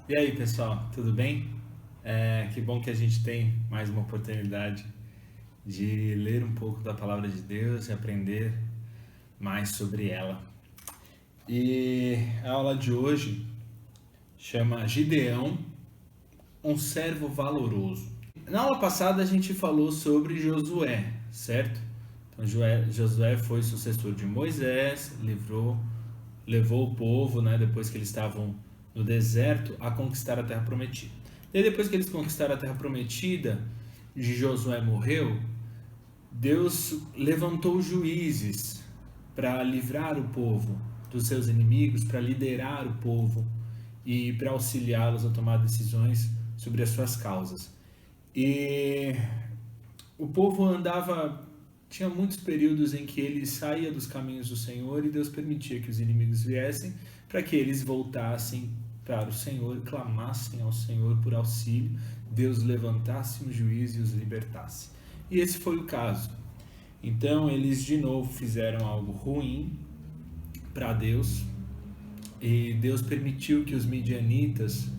E aí, pessoal, tudo bem? Que bom que a gente tem mais uma oportunidade de ler um pouco da palavra de Deus e aprender mais sobre ela. E a aula de hoje chama Gideão, um servo valoroso. Na aula passada a gente falou sobre Josué, certo? Então Josué foi sucessor de Moisés, levou o povo, né, depois que eles estavam no deserto, a conquistar a terra prometida. E depois que eles conquistaram a terra prometida, de Josué morreu, Deus levantou juízes para livrar o povo dos seus inimigos, para liderar o povo e para auxiliá-los a tomar decisões sobre as suas causas. E o povo tinha muitos períodos em que ele saía dos caminhos do Senhor e Deus permitia que os inimigos viessem para que eles voltassem para o Senhor e clamassem ao Senhor por auxílio. Deus levantasse um juiz e os libertasse. E esse foi o caso. Então eles de novo fizeram algo ruim para Deus e Deus permitiu que os midianitas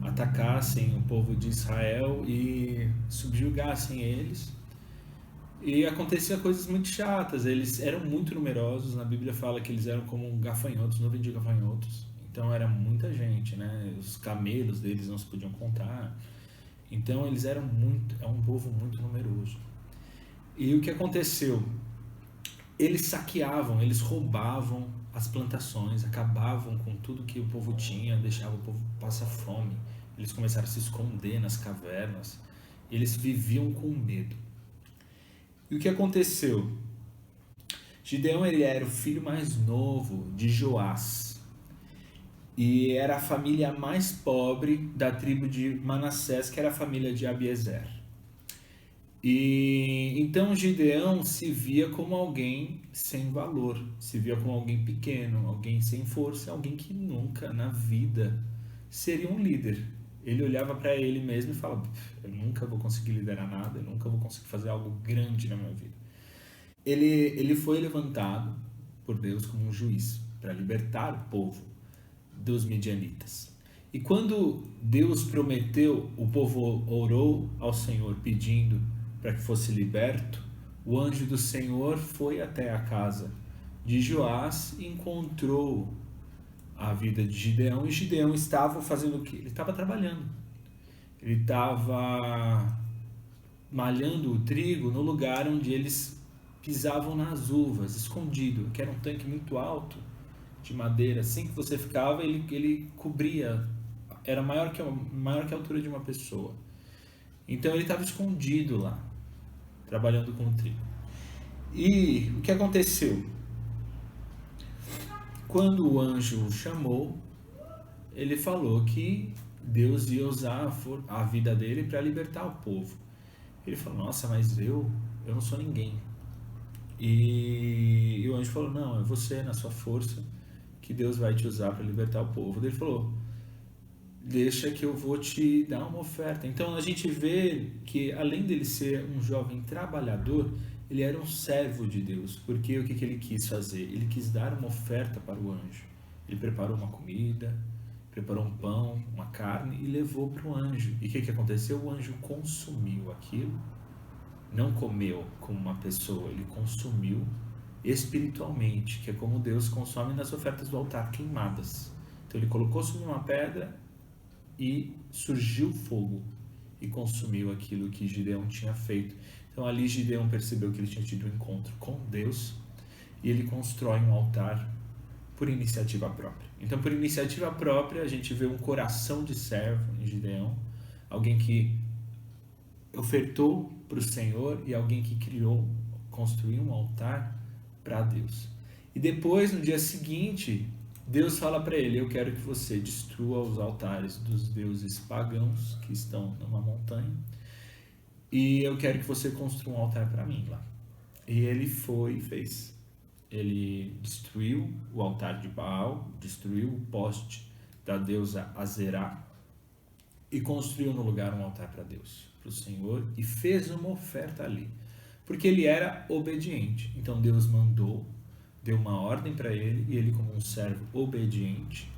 atacassem o povo de Israel e subjugassem eles. E acontecia coisas muito chatas, eles eram muito numerosos, na Bíblia fala que eles eram como gafanhotos, nuvem de gafanhotos. Então era muita gente, né? Os camelos deles não se podiam contar. Então eles eram é um povo muito numeroso. E o que aconteceu? Eles saqueavam, eles roubavam as plantações, acabavam com tudo que o povo tinha, deixavam o povo passar fome. Eles começaram a se esconder nas cavernas. Eles viviam com medo. E o que aconteceu? Gideão ele era o filho mais novo de Joás. E era a família mais pobre da tribo de Manassés, que era a família de Abiezer. E então Gideão se via como alguém sem valor, se via como alguém pequeno, alguém sem força, alguém que nunca na vida seria um líder. Ele olhava para ele mesmo e falava: eu nunca vou conseguir liderar nada, eu nunca vou conseguir fazer algo grande na minha vida. Ele foi levantado por Deus como um juiz para libertar o povo dos midianitas. E quando Deus prometeu, o povo orou ao Senhor pedindo para que fosse liberto, o anjo do Senhor foi até a casa de Joás e encontrou a vida de Gideão, e Gideão estava fazendo o quê? Ele estava trabalhando. Ele estava malhando o trigo no lugar onde eles pisavam nas uvas, escondido, que era um tanque muito alto de madeira. Assim que você ficava, ele cobria, era maior que a altura de uma pessoa. Então ele estava escondido lá, trabalhando com o trigo. E o que aconteceu? Quando o anjo o chamou, ele falou que Deus ia usar a vida dele para libertar o povo. Ele falou: nossa, mas eu não sou ninguém. E o anjo falou: não, é você, na sua força, que Deus vai te usar para libertar o povo. Ele falou: deixa que eu vou te dar uma oferta. Então a gente vê que, além dele ser um jovem trabalhador, ele era um servo de Deus. Porque o que ele quis fazer? Ele quis dar uma oferta para o anjo. Ele preparou uma comida, preparou um pão, uma carne e levou para o anjo. E o que aconteceu? O anjo consumiu aquilo, não comeu como uma pessoa, ele consumiu espiritualmente, que é como Deus consome nas ofertas do altar queimadas. Então ele colocou sobre uma pedra e surgiu fogo e consumiu aquilo que Gideão tinha feito. Então ali Gideão percebeu que ele tinha tido um encontro com Deus e ele constrói um altar por iniciativa própria. Então, por iniciativa própria, a gente vê um coração de servo em Gideão, alguém que ofertou para o Senhor e alguém que construiu um altar para Deus. E depois, no dia seguinte, Deus fala para ele: eu quero que você destrua os altares dos deuses pagãos que estão numa montanha e eu quero que você construa um altar para mim lá. E ele foi e fez. Ele destruiu o altar de Baal, destruiu o poste da deusa Azerá e construiu no lugar um altar para Deus, para o Senhor, e fez uma oferta ali, porque ele era obediente. Então Deus mandou, deu uma ordem para ele, e ele, como um servo obediente,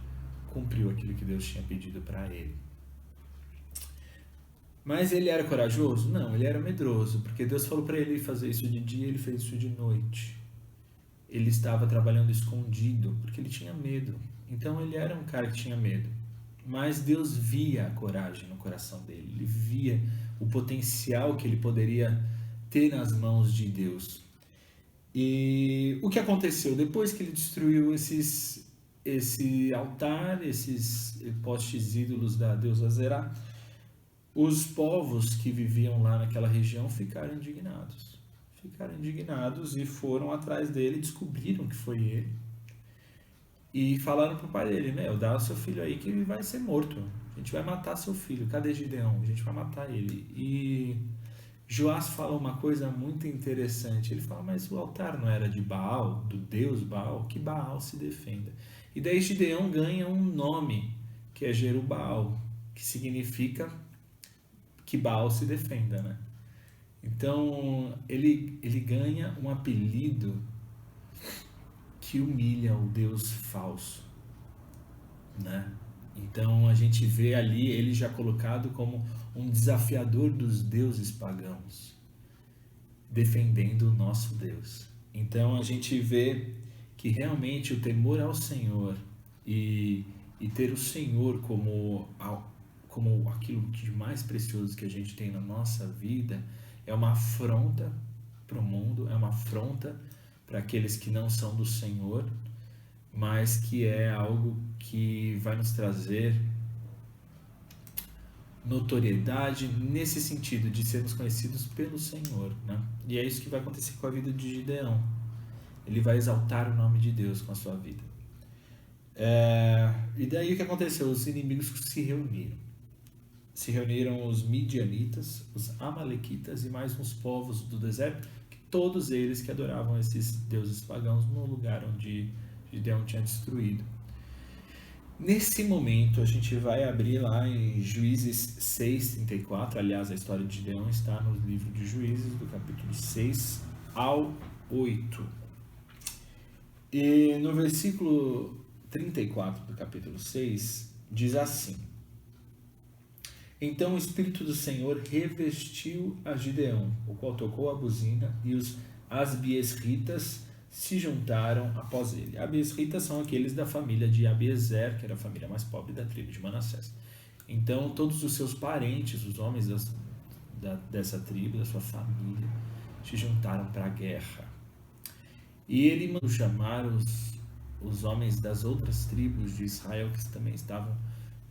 cumpriu aquilo que Deus tinha pedido para ele. Mas ele era corajoso? Não, ele era medroso, porque Deus falou para ele fazer isso de dia, ele fez isso de noite. Ele estava trabalhando escondido, porque ele tinha medo. Então ele era um cara que tinha medo. Mas Deus via a coragem no coração dele, ele via o potencial que ele poderia ter nas mãos de Deus. E o que aconteceu? Depois que ele destruiu esse altar, esses postes ídolos da deusa Zerá, os povos que viviam lá naquela região ficaram indignados. Ficaram indignados e foram atrás dele, descobriram que foi ele. E falaram pro pai dele, dá o seu filho aí que vai ser morto. A gente vai matar seu filho. Cadê Gideão? A gente vai matar ele. E Joás fala uma coisa muito interessante. Ele fala, mas o altar não era de Baal, do deus Baal? Que Baal se defenda. E daí Gideão ganha um nome, que é Jerubbaal, que significa que Baal se defenda, né? Então, ele ganha um apelido que humilha o Deus falso, né? Então, a gente vê ali ele já colocado como um desafiador dos deuses pagãos, defendendo o nosso Deus. Então, a gente vê que realmente o temor ao Senhor e ter o Senhor como aquilo de mais precioso que a gente tem na nossa vida é uma afronta para o mundo, é uma afronta para aqueles que não são do Senhor, mas que é algo que vai nos trazer notoriedade nesse sentido de sermos conhecidos pelo Senhor, né? E é isso que vai acontecer com a vida de Gideão. Ele vai exaltar o nome de Deus com a sua vida. E daí o que aconteceu? Os inimigos se reuniram. Se reuniram os midianitas, os amalequitas e mais uns povos do deserto, que todos eles que adoravam esses deuses pagãos no lugar onde Gideão tinha destruído. Nesse momento a gente vai abrir lá em Juízes 6:34, aliás a história de Gideão está no livro de Juízes, do capítulo 6 ao 8. E no versículo 34 do capítulo 6 diz assim: Então o Espírito do Senhor revestiu a Gideão, o qual tocou a buzina, e os asbiesritas se juntaram após ele. Abiesritas são aqueles da família de Abiezer, que era a família mais pobre da tribo de Manassés. Então todos os seus parentes, os homens dessa tribo, da sua família, se juntaram para a guerra. E ele mandou chamar os homens das outras tribos de Israel que também estavam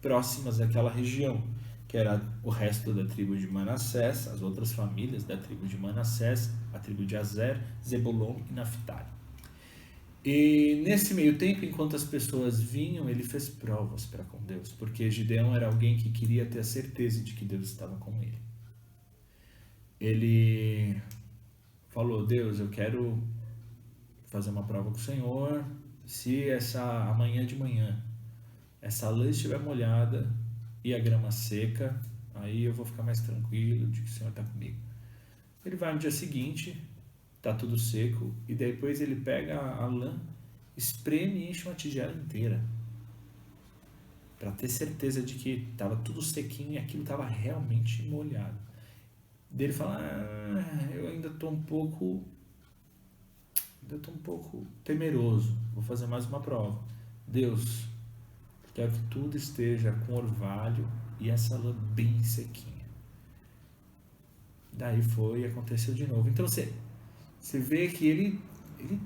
próximas daquela região, que era o resto da tribo de Manassés, as outras famílias da tribo de Manassés, a tribo de Azer, Zebulon e Naftali. E nesse meio tempo, enquanto as pessoas vinham, ele fez provas para com Deus, porque Gideão era alguém que queria ter a certeza de que Deus estava com ele. Ele falou: Deus, eu quero fazer uma prova com o Senhor. Se amanhã de manhã essa lã estiver molhada e a grama seca, aí eu vou ficar mais tranquilo de que o Senhor está comigo. Ele vai no dia seguinte, está tudo seco, e depois ele pega a lã, espreme e enche uma tigela inteira, para ter certeza de que estava tudo sequinho e aquilo estava realmente molhado. Daí ele fala: eu ainda estou um pouco temeroso, vou fazer mais uma prova. Deus, quero que tudo esteja com orvalho e essa lã bem sequinha. Daí foi e aconteceu de novo. Então você vê que ele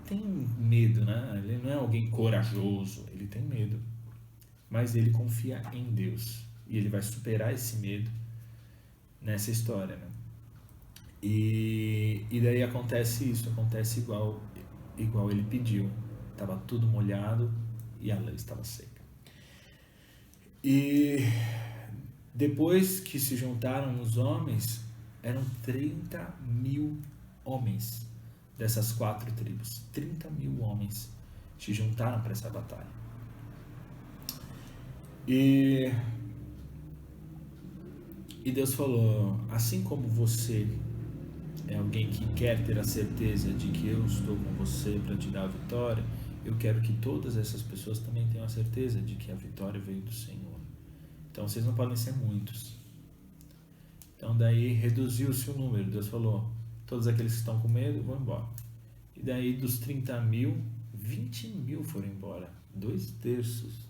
tem medo, né? Ele não é alguém corajoso, ele tem medo. Mas ele confia em Deus. E ele vai superar esse medo nessa história, né? E daí acontece isso, acontece igual ele pediu. Estava tudo molhado e a lã estava seca. E depois que se juntaram os homens, eram 30.000 homens dessas 4 tribos. 30.000 homens se juntaram para essa batalha. E Deus falou: assim como você é alguém que quer ter a certeza de que eu estou com você para te dar a vitória, eu quero que todas essas pessoas também tenham a certeza de que a vitória veio do Senhor. Então vocês não podem ser muitos. Então daí reduziu-se o número. Deus falou, todos aqueles que estão com medo vão embora. E daí dos 30 mil, 20 mil foram embora. 2/3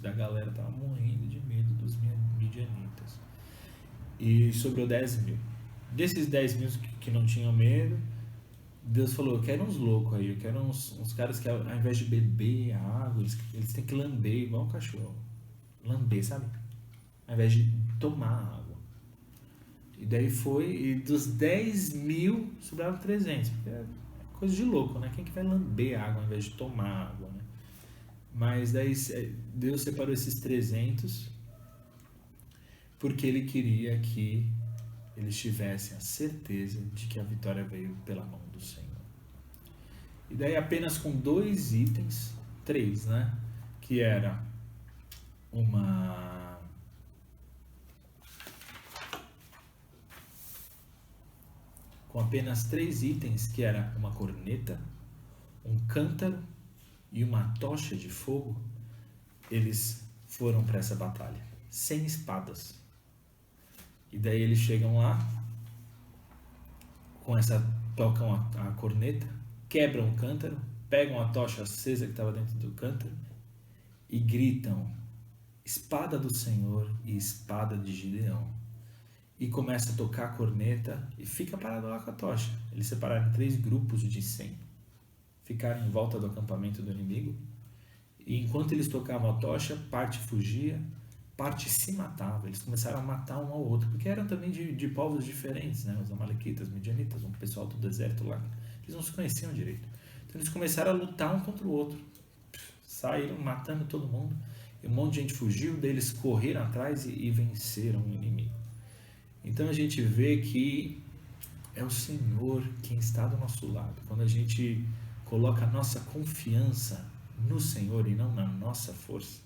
da galera estava morrendo de medo dos midianitas. E sobrou 10 mil. Desses 10 mil que não tinham medo, Deus falou, eu quero uns loucos aí, eu quero uns caras que ao invés de beber a água, eles têm que lamber igual um cachorro. Lamber, sabe? Ao invés de tomar a água. E daí e dos 10 mil sobraram 300. É coisa de louco, né? Quem que vai lamber a água ao invés de tomar a água, né? Mas daí Deus separou esses 300 porque Ele queria que eles tivessem a certeza de que a vitória veio pela mão do Senhor. E daí apenas com 2 itens, 3, né? Que era com apenas 3 itens, que era uma corneta, um cântaro e uma tocha de fogo, eles foram para essa batalha, sem espadas. E daí eles chegam lá, tocam a corneta, quebram o cântaro, pegam a tocha acesa que estava dentro do cântaro e gritam, espada do Senhor e espada de Gideão. E começa a tocar a corneta e fica parado lá com a tocha. Eles separaram 3 grupos de 100, ficaram em volta do acampamento do inimigo, e enquanto eles tocavam a tocha, parte fugia, parte se matava. Eles começaram a matar um ao outro, porque eram também de povos diferentes, né? Os amalequitas, midianitas, um pessoal do deserto lá, eles não se conheciam direito. Então eles começaram a lutar um contra o outro, saíram matando todo mundo, e um monte de gente fugiu, daí eles correram atrás e venceram o inimigo. Então a gente vê que é o Senhor quem está do nosso lado. Quando a gente coloca a nossa confiança no Senhor e não na nossa força,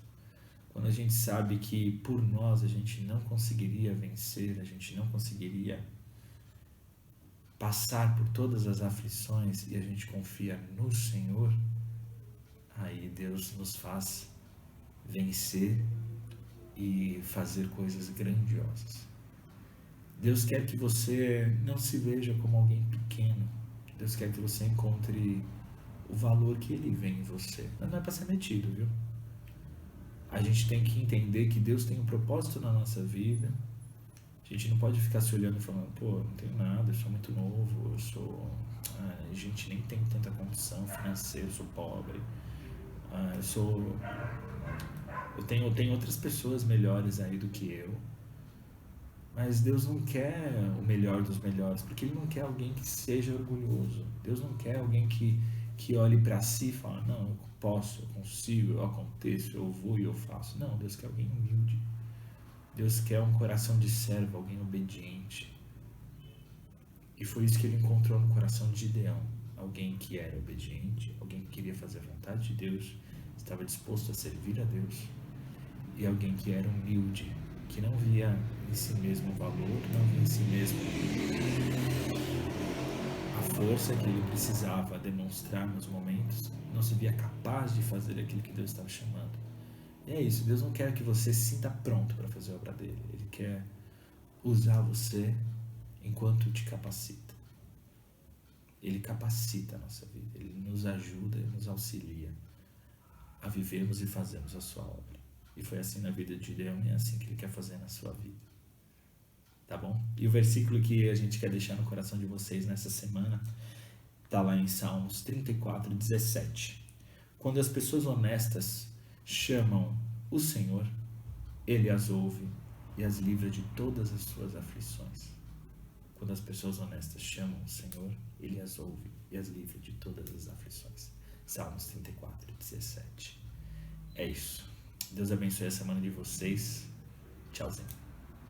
quando a gente sabe que por nós a gente não conseguiria vencer, a gente não conseguiria passar por todas as aflições, e a gente confia no Senhor, aí Deus nos faz vencer e fazer coisas grandiosas. Deus quer que você não se veja como alguém pequeno. Deus quer que você encontre o valor que Ele vê em você. Mas não é para ser metido, viu? A gente tem que entender que Deus tem um propósito na nossa vida. A gente não pode ficar se olhando e falando, pô, não tenho nada, eu sou muito novo, a gente nem tem tanta condição financeira, eu sou pobre, eu tenho outras pessoas melhores aí do que eu. Mas Deus não quer o melhor dos melhores, porque Ele não quer alguém que seja orgulhoso. Deus não quer alguém que olhe para si e fale, não, eu posso, eu consigo, eu aconteço, eu vou e eu faço. Não, Deus quer alguém humilde. Deus quer um coração de servo, alguém obediente. E foi isso que Ele encontrou no coração de Gideão. Alguém que era obediente, alguém que queria fazer a vontade de Deus, estava disposto a servir a Deus, e alguém que era humilde, que não via em si mesmo o valor, não via em si mesmo a força que ele precisava demonstrar nos momentos, não se via capaz de fazer aquilo que Deus estava chamando. E é isso, Deus não quer que você se sinta pronto para fazer a obra dele, Ele quer usar você enquanto te capacita. Ele capacita a nossa vida, Ele nos ajuda, Ele nos auxilia a vivermos e fazermos a sua obra. E foi assim na vida de Gideão, e é assim que Ele quer fazer na sua vida. Tá bom? E o versículo que a gente quer deixar no coração de vocês nessa semana está lá em Salmos 34, 17. Quando as pessoas honestas chamam o Senhor, Ele as ouve e as livra de todas as suas aflições. Quando as pessoas honestas chamam o Senhor, Ele as ouve e as livra de todas as aflições. Salmos 34, 17. É isso. Deus abençoe a semana de vocês. Tchauzinho.